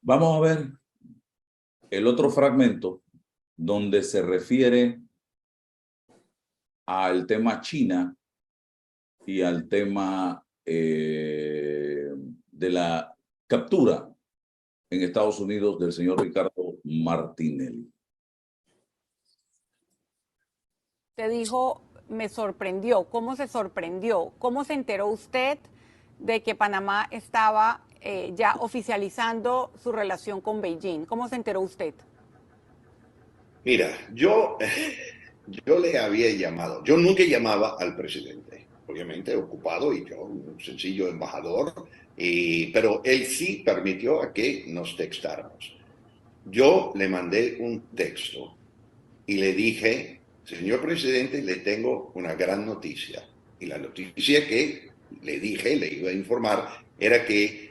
Vamos a ver el otro fragmento donde se refiere al tema China y al tema de la captura en Estados Unidos del señor Ricardo Martinelli. Te dijo, me sorprendió. ¿Cómo se sorprendió? ¿Cómo se enteró usted de que Panamá estaba ya oficializando su relación con Beijing? ¿Cómo se enteró usted? Mira, yo le había llamado, yo nunca llamaba al presidente, obviamente ocupado y yo, un sencillo embajador, pero él sí permitió a que nos textáramos. Yo le mandé un texto y le dije, señor presidente, le tengo una gran noticia. Y la noticia que le dije, le iba a informar, era que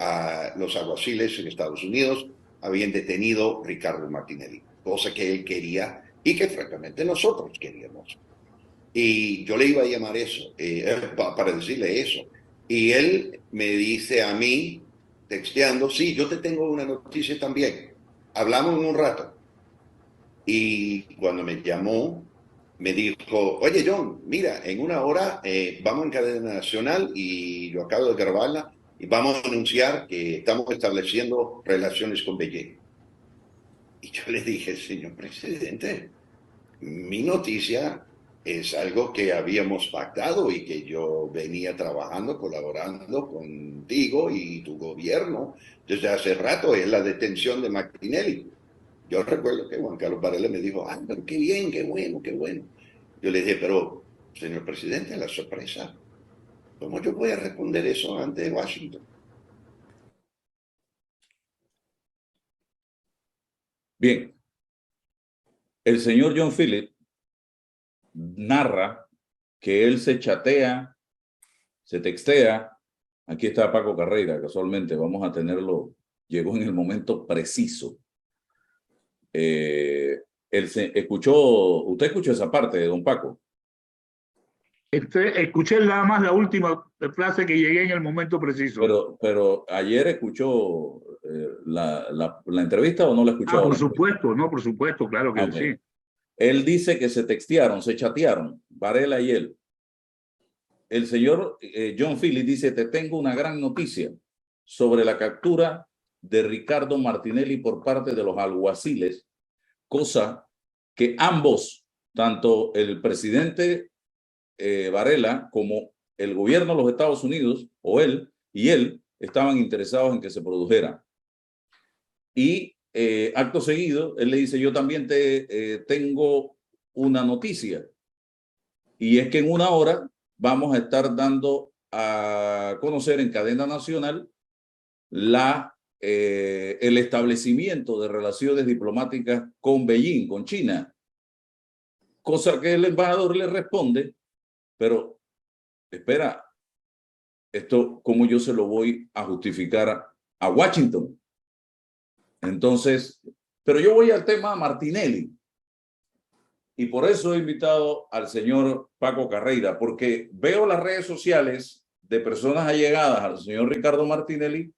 a los alguaciles en Estados Unidos habían detenido a Ricardo Martinelli, cosa que él quería y que francamente nosotros queríamos. Y yo le iba a llamar eso, para decirle eso. Y él me dice a mí, texteando, sí, yo te tengo una noticia también. Hablamos en un rato. Y cuando me llamó, me dijo, oye John, mira, en una hora vamos en cadena nacional y yo acabo de grabarla y vamos a anunciar que estamos estableciendo relaciones con Beijing. Y yo le dije, señor presidente, mi noticia es algo que habíamos pactado y que yo venía trabajando, colaborando contigo y tu gobierno desde hace rato, es la detención de Martinelli. Yo recuerdo que Juan Carlos Varela me dijo, ah, pero qué bien, qué bueno, qué bueno. Yo le dije, pero, señor presidente, la sorpresa, ¿cómo yo voy a responder eso ante Washington? Bien, el señor John Phillips narra que él se chatea, se textea. Aquí está Paco Carreira, casualmente, vamos a tenerlo, llegó en el momento preciso. ¿Usted escuchó esa parte de don Paco? Escuché nada más la última frase que llegué en el momento preciso. Pero ayer escuchó la entrevista o no la escuchó Por ahora. supuesto, no, por supuesto, claro que Okay. sí. Él dice que se textearon, se chatearon, Varela y él. El señor John Phillips dice, te tengo una gran noticia sobre la captura de Ricardo Martinelli por parte de los alguaciles, cosa que ambos, tanto el presidente Varela como el gobierno de los Estados Unidos, o él y él, estaban interesados en que se produjera. Y acto seguido, él le dice, yo también te tengo una noticia. Y es que en una hora vamos a estar dando a conocer en cadena nacional el establecimiento de relaciones diplomáticas con Beijing, con China. Cosa que el embajador le responde, pero espera, esto, ¿cómo yo se lo voy a justificar a Washington? Entonces, pero yo voy al tema Martinelli. Y por eso he invitado al señor Paco Carreira, porque veo las redes sociales de personas allegadas al señor Ricardo Martinelli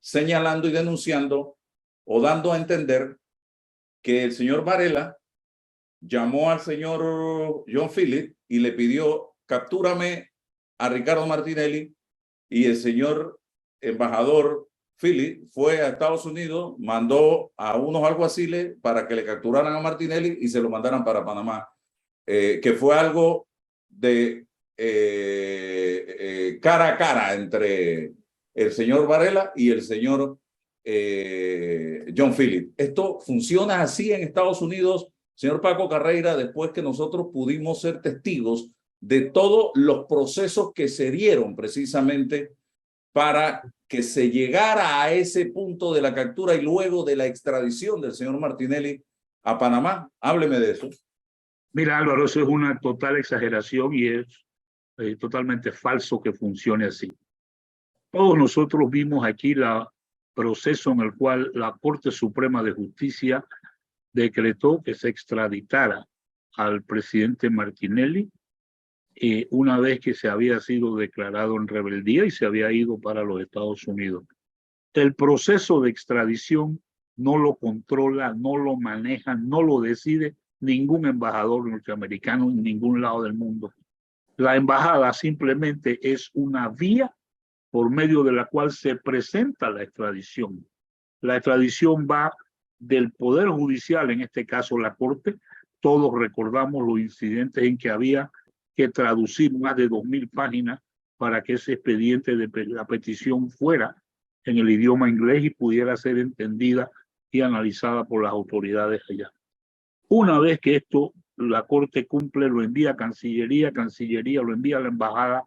señalando y denunciando o dando a entender que el señor Varela llamó al señor John Phillips y le pidió, captúrame a Ricardo Martinelli, y el señor embajador Phillips fue a Estados Unidos, mandó a unos alguaciles para que le capturaran a Martinelli y se lo mandaran para Panamá, que fue algo de cara a cara entre el señor Varela y el señor John Phillips. Esto funciona así en Estados Unidos, señor Paco Carreira, después que nosotros pudimos ser testigos de todos los procesos que se dieron precisamente para que se llegara a ese punto de la captura y luego de la extradición del señor Martinelli a Panamá. Hábleme de eso. Mira, Álvaro, eso es una total exageración y es totalmente falso que funcione así. Todos nosotros vimos aquí el proceso en el cual la Corte Suprema de Justicia decretó que se extraditara al presidente Martinelli una vez que se había sido declarado en rebeldía y se había ido para los Estados Unidos. El proceso de extradición no lo controla, no lo maneja, no lo decide ningún embajador norteamericano en ningún lado del mundo. La embajada simplemente es una vía por medio de la cual se presenta la extradición. La extradición va del Poder Judicial, en este caso la Corte. Todos recordamos los incidentes en que había que traducir más de 2.000 páginas para que ese expediente de la petición fuera en el idioma inglés y pudiera ser entendida y analizada por las autoridades allá. Una vez que esto la Corte cumple, lo envía a Cancillería, Cancillería lo envía a la embajada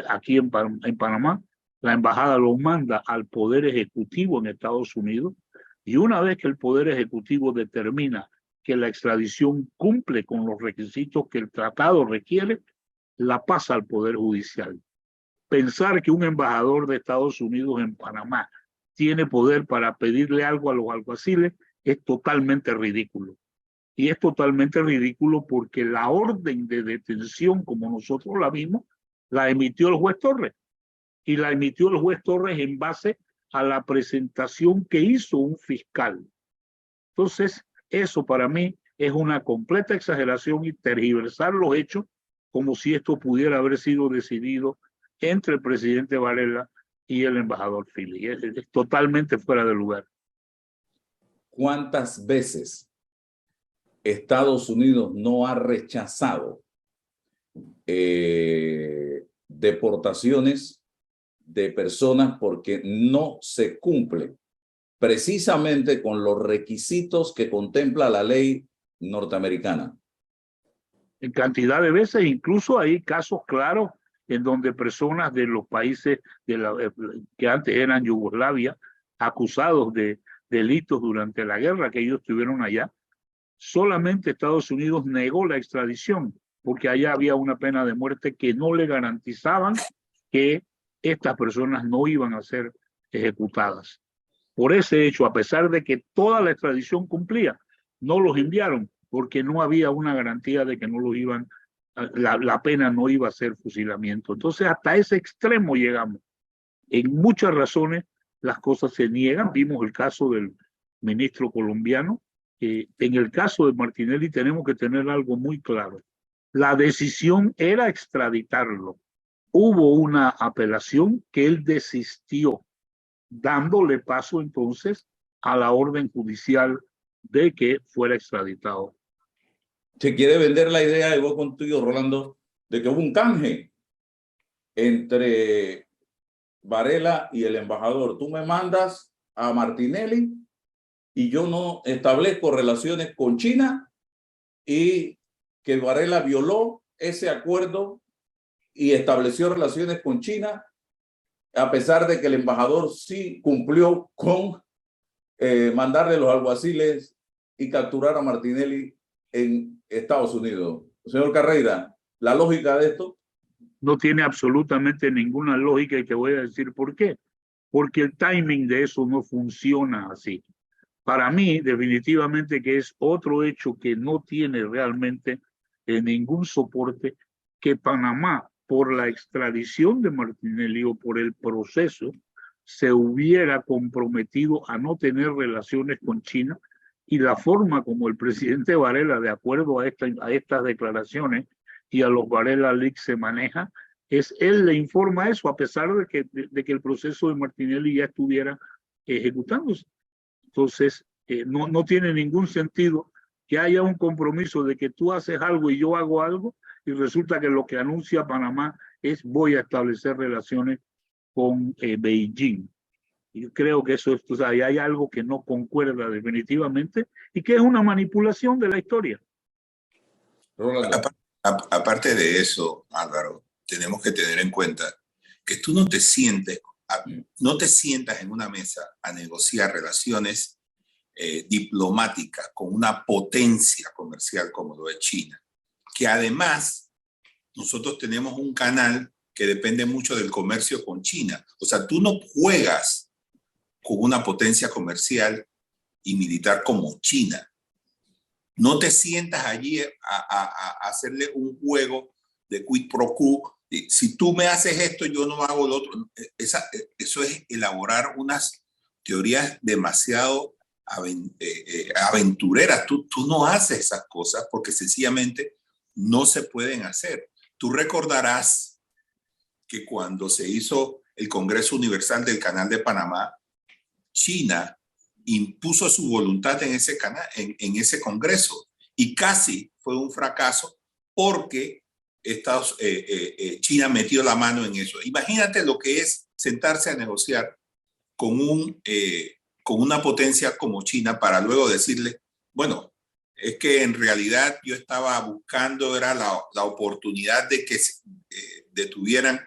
aquí en Panamá, la embajada lo manda al Poder Ejecutivo en Estados Unidos, y una vez que el Poder Ejecutivo determina que la extradición cumple con los requisitos que el tratado requiere, la pasa al Poder Judicial. Pensar que un embajador de Estados Unidos en Panamá tiene poder para pedirle algo a los alguaciles es totalmente ridículo. Y es totalmente ridículo porque la orden de detención, como nosotros la vimos, la emitió el juez Torres. Y la emitió el juez Torres en base a la presentación que hizo un fiscal. Entonces, eso para mí es una completa exageración y tergiversar los hechos como si esto pudiera haber sido decidido entre el presidente Varela y el embajador Fili. Es totalmente fuera de lugar. ¿Cuántas veces Estados Unidos no ha rechazado deportaciones de personas porque no se cumple precisamente con los requisitos que contempla la ley norteamericana? En cantidad de veces, incluso hay casos claros en donde personas de los países que antes eran Yugoslavia, acusados de delitos durante la guerra que ellos tuvieron allá, solamente Estados Unidos negó la extradición porque allá había una pena de muerte que no le garantizaban que estas personas no iban a ser ejecutadas. Por ese hecho, a pesar de que toda la extradición cumplía, no los enviaron porque no había una garantía de que no los iban, la pena no iba a ser fusilamiento. Entonces, hasta ese extremo llegamos. En muchas razones, las cosas se niegan. Vimos el caso del ministro colombiano. En el caso de Martinelli tenemos que tener algo muy claro. La decisión era extraditarlo. Hubo una apelación que él desistió, dándole paso entonces a la orden judicial de que fuera extraditado. Se quiere vender la idea, y voy contigo, Rolando, de que hubo un canje entre Varela y el embajador. Tú me mandas a Martinelli y yo no establezco relaciones con China, y que Varela violó ese acuerdo y estableció relaciones con China, a pesar de que el embajador sí cumplió con mandarle los alguaciles y capturar a Martinelli en Estados Unidos. Señor Carreira, ¿la lógica de esto? No tiene absolutamente ninguna lógica, y te voy a decir por qué. Porque el timing de eso no funciona así. Para mí, definitivamente que es otro hecho que no tiene realmente ningún soporte, que Panamá, por la extradición de Martinelli o por el proceso, se hubiera comprometido a no tener relaciones con China, y la forma como el presidente Varela, de acuerdo a estas declaraciones y a los Varela Leaks se maneja, es él le informa eso, a pesar de que el proceso de Martinelli ya estuviera ejecutándose. Entonces, no tiene ningún sentido que haya un compromiso de que tú haces algo y yo hago algo, y resulta que lo que anuncia Panamá es voy a establecer relaciones con Beijing. Yo creo que eso, o sea, hay algo que no concuerda definitivamente y que es una manipulación de la historia. Aparte de eso, Álvaro, tenemos que tener en cuenta que tú no te sientas en una mesa a negociar relaciones diplomáticas con una potencia comercial como lo es China, que además nosotros tenemos un canal que depende mucho del comercio con China. O sea, tú no juegas con una potencia comercial y militar como China. No te sientas allí a hacerle un juego de quid pro quo. Si tú me haces esto, yo no hago lo otro. Eso es elaborar unas teorías demasiado aventureras. Tú no haces esas cosas porque sencillamente no se pueden hacer. Tú recordarás que cuando se hizo el Congreso Universal del Canal de Panamá, China impuso su voluntad en ese en ese Congreso y casi fue un fracaso porque China metió la mano en eso. Imagínate lo que es sentarse a negociar con una potencia como China para luego decirle, bueno, es que en realidad yo estaba buscando, era la oportunidad de que detuvieran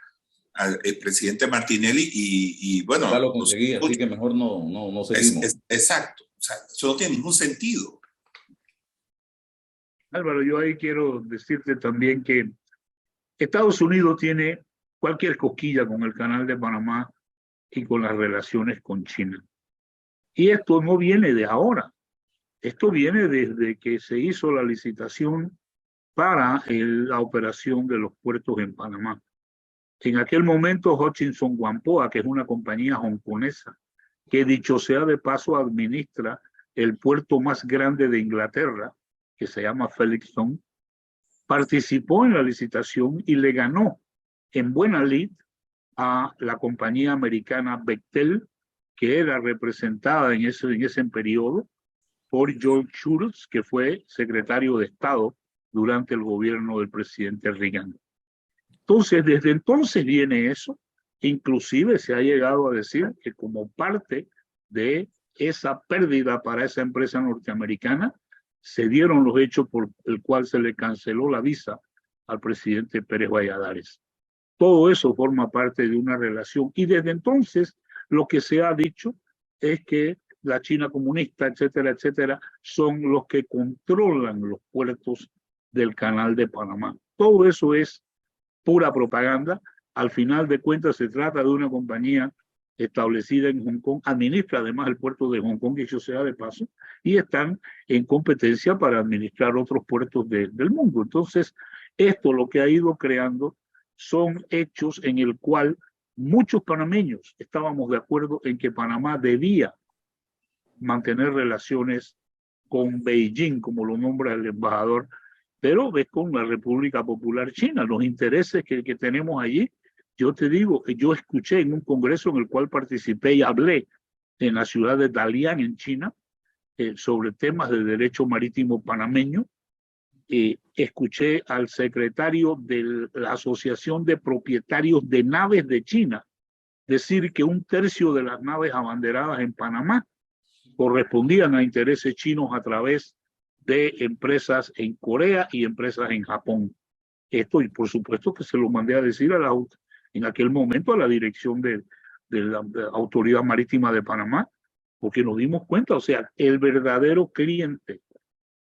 al presidente Martinelli y bueno. Ya lo conseguí, así que mejor no seguimos. Exacto. O sea, eso no tiene ningún sentido. Álvaro, yo ahí quiero decirte también que Estados Unidos tiene cualquier cosquilla con el Canal de Panamá y con las relaciones con China. Y esto no viene de ahora. Esto viene desde que se hizo la licitación para la operación de los puertos en Panamá. En aquel momento, Hutchinson Whampoa, que es una compañía hongkonesa, que dicho sea de paso administra el puerto más grande de Inglaterra, que se llama Felixstowe, participó en la licitación y le ganó en buena lid a la compañía americana Bechtel, que era representada en ese periodo por George Shultz, que fue secretario de Estado durante el gobierno del presidente Reagan. Entonces, desde entonces viene eso. Inclusive se ha llegado a decir que como parte de esa pérdida para esa empresa norteamericana, se dieron los hechos por el cual se le canceló la visa al presidente Pérez Valladares. Todo eso forma parte de una relación. Y desde entonces lo que se ha dicho es que la China comunista, etcétera, etcétera, son los que controlan los puertos del Canal de Panamá. Todo eso es pura propaganda. Al final de cuentas se trata de una compañía establecida en Hong Kong, administra además el puerto de Hong Kong, dicho sea de paso, y están en competencia para administrar otros puertos del mundo. Entonces, esto lo que ha ido creando son hechos en el cual muchos panameños estábamos de acuerdo en que Panamá debía mantener relaciones con Beijing, como lo nombra el embajador, pero ves con la República Popular China, los intereses que tenemos allí. Yo te digo, yo escuché en un congreso en el cual participé y hablé en la ciudad de Dalian, en China, sobre temas de derecho marítimo panameño. Escuché al secretario de la Asociación de Propietarios de Naves de China decir que 1/3 de las naves abanderadas en Panamá correspondían a intereses chinos a través de empresas en Corea y empresas en Japón. Esto, y por supuesto que se lo mandé a decir en aquel momento a la dirección de la Autoridad Marítima de Panamá, porque nos dimos cuenta, o sea, el verdadero cliente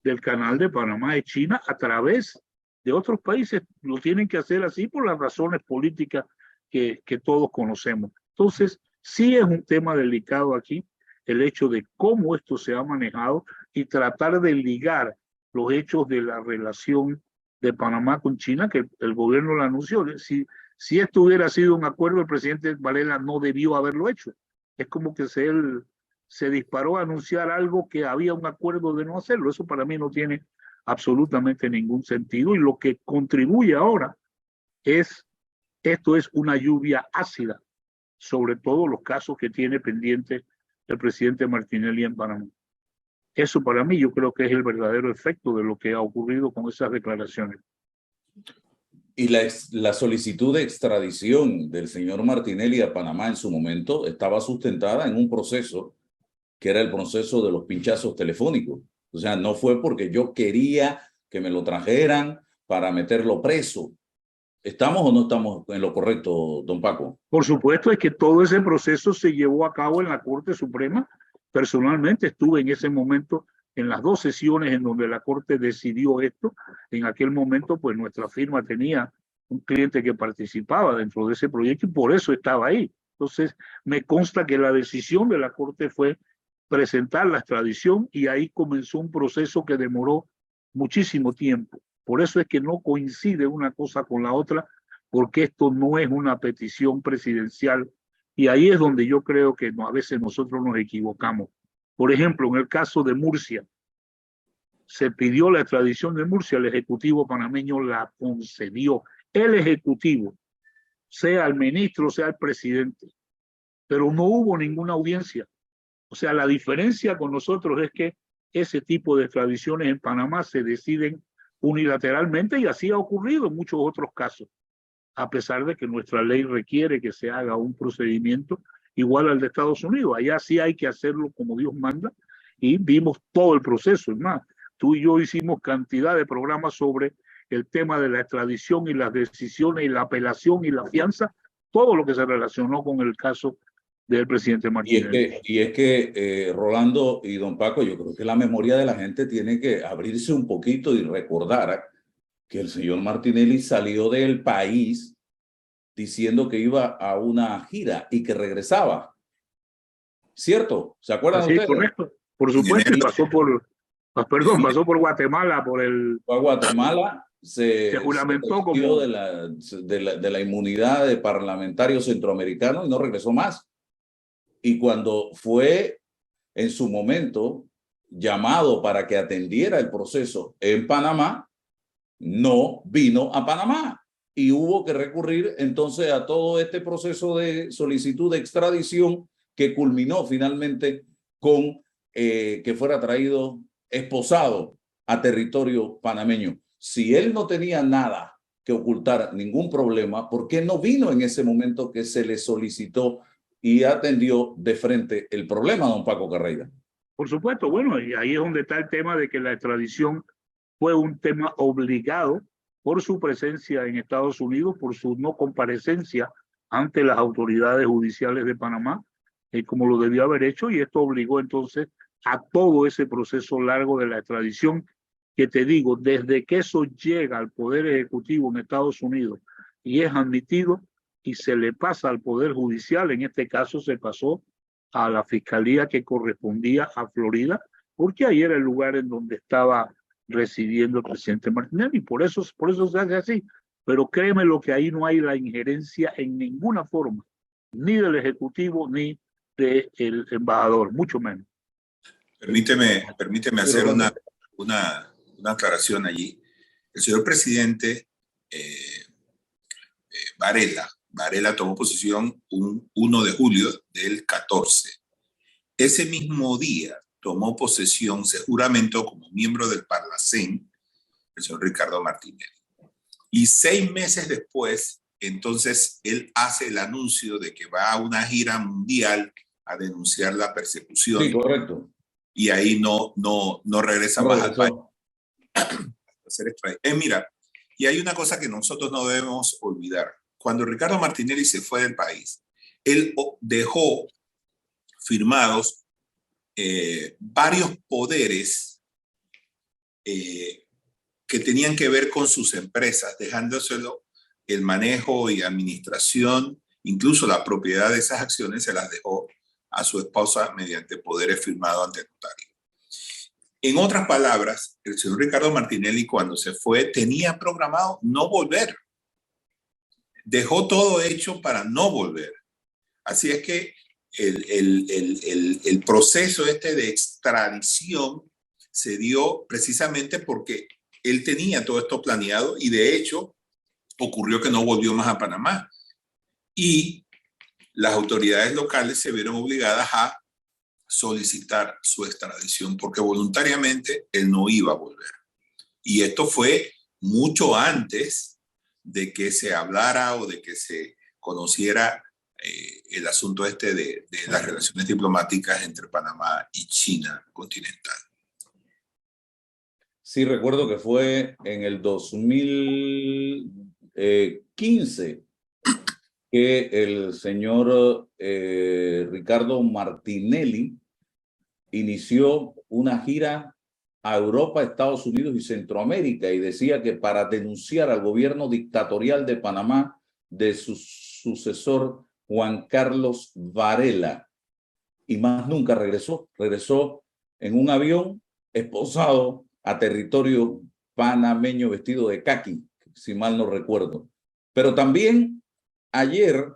del Canal de Panamá es China a través de otros países. Lo tienen que hacer así por las razones políticas que todos conocemos. Entonces, sí es un tema delicado aquí el hecho de cómo esto se ha manejado y tratar de ligar los hechos de la relación de Panamá con China, que el gobierno lo anunció. Si esto hubiera sido un acuerdo, el presidente Varela no debió haberlo hecho. Es como que él se disparó a anunciar algo que había un acuerdo de no hacerlo. Eso para mí no tiene absolutamente ningún sentido, y lo que contribuye ahora esto es una lluvia ácida sobre todos los casos que tiene pendiente el presidente Martinelli en Panamá. Eso para mí yo creo que es el verdadero efecto de lo que ha ocurrido con esas declaraciones. Y la solicitud de extradición del señor Martinelli a Panamá en su momento estaba sustentada en un proceso que era el proceso de los pinchazos telefónicos. O sea, no fue porque yo quería que me lo trajeran para meterlo preso. ¿Estamos o no estamos en lo correcto, don Paco? Por supuesto, es que todo ese proceso se llevó a cabo en la Corte Suprema. Personalmente estuve en ese momento en las 2 sesiones en donde la Corte decidió esto. En aquel momento, pues nuestra firma tenía un cliente que participaba dentro de ese proyecto y por eso estaba ahí. Entonces, me consta que la decisión de la Corte fue presentar la extradición y ahí comenzó un proceso que demoró muchísimo tiempo. Por eso es que no coincide una cosa con la otra, porque esto no es una petición presidencial Y ahí es donde yo creo que a veces nosotros nos equivocamos. Por ejemplo, en el caso de Murcia, se pidió la extradición de Murcia, el Ejecutivo panameño la concedió. El Ejecutivo, sea el ministro, sea el presidente, pero no hubo ninguna audiencia. O sea, la diferencia con nosotros es que ese tipo de extradiciones en Panamá se deciden unilateralmente y así ha ocurrido en muchos otros casos, a pesar de que nuestra ley requiere que se haga un procedimiento igual al de Estados Unidos. Allá sí hay que hacerlo como Dios manda y vimos todo el proceso. Es más, tú y yo hicimos cantidad de programas sobre el tema de la extradición y las decisiones y la apelación y la fianza, todo lo que se relacionó con el caso del presidente Martínez. Y es que Rolando y don Paco, yo creo que la memoria de la gente tiene que abrirse un poquito y recordar que el señor Martinelli salió del país diciendo que iba a una gira y que regresaba. ¿Cierto? ¿Se acuerdan Sí, ustedes? correcto. Por supuesto, pasó por Guatemala, Fue a Guatemala, se juramentó como de la inmunidad de parlamentario centroamericano y no regresó más. Y cuando fue en su momento llamado para que atendiera el proceso en Panamá, no vino a Panamá y hubo que recurrir entonces a todo este proceso de solicitud de extradición que culminó finalmente con que fuera traído esposado a territorio panameño. Si él no tenía nada que ocultar, ningún problema, ¿por qué no vino en ese momento que se le solicitó y atendió de frente el problema, don Paco Carreira? Por supuesto, bueno, y ahí es donde está el tema de que la extradición fue un tema obligado por su presencia en Estados Unidos, por su no comparecencia ante las autoridades judiciales de Panamá, como lo debió haber hecho, y esto obligó entonces a todo ese proceso largo de la extradición, que te digo, desde que eso llega al Poder Ejecutivo en Estados Unidos y es admitido y se le pasa al Poder Judicial, en este caso se pasó a la fiscalía que correspondía a Florida, porque ahí era el lugar en donde estaba residiendo el presidente Martinelli, y por eso se hace así. Pero créeme lo que ahí no hay la injerencia en ninguna forma, ni del Ejecutivo ni del embajador, mucho menos. Permíteme hacer una aclaración allí. El señor presidente Varela tomó posesión un 1 de julio del 14. Ese mismo día tomó posesión, se juramentó como miembro del Parlacén, el señor Ricardo Martinelli. Y 6 meses después, entonces, él hace el anuncio de que va a una gira mundial a denunciar la persecución. Sí, correcto. Y ahí no regresa más al país. Mira, y hay una cosa que nosotros no debemos olvidar. Cuando Ricardo Martinelli se fue del país, él dejó firmados varios poderes que tenían que ver con sus empresas, dejándoselo el manejo y administración, incluso la propiedad de esas acciones se las dejó a su esposa mediante poderes firmados ante notario. En otras palabras, el señor Ricardo Martinelli cuando se fue tenía programado no volver. Dejó todo hecho para no volver. Así es que el proceso de extradición se dio precisamente porque él tenía todo esto planeado y de hecho ocurrió que no volvió más a Panamá. Y las autoridades locales se vieron obligadas a solicitar su extradición porque voluntariamente él no iba a volver. Y esto fue mucho antes de que se hablara o de que se conociera el asunto de las relaciones diplomáticas entre Panamá y China continental. Sí, recuerdo que fue en el 2015 que el señor Ricardo Martinelli inició una gira a Europa, Estados Unidos y Centroamérica y decía que para denunciar al gobierno dictatorial de Panamá de su sucesor Juan Carlos Varela. Y más nunca regresó. Regresó en un avión esposado a territorio panameño vestido de caqui, si mal no recuerdo. Pero también ayer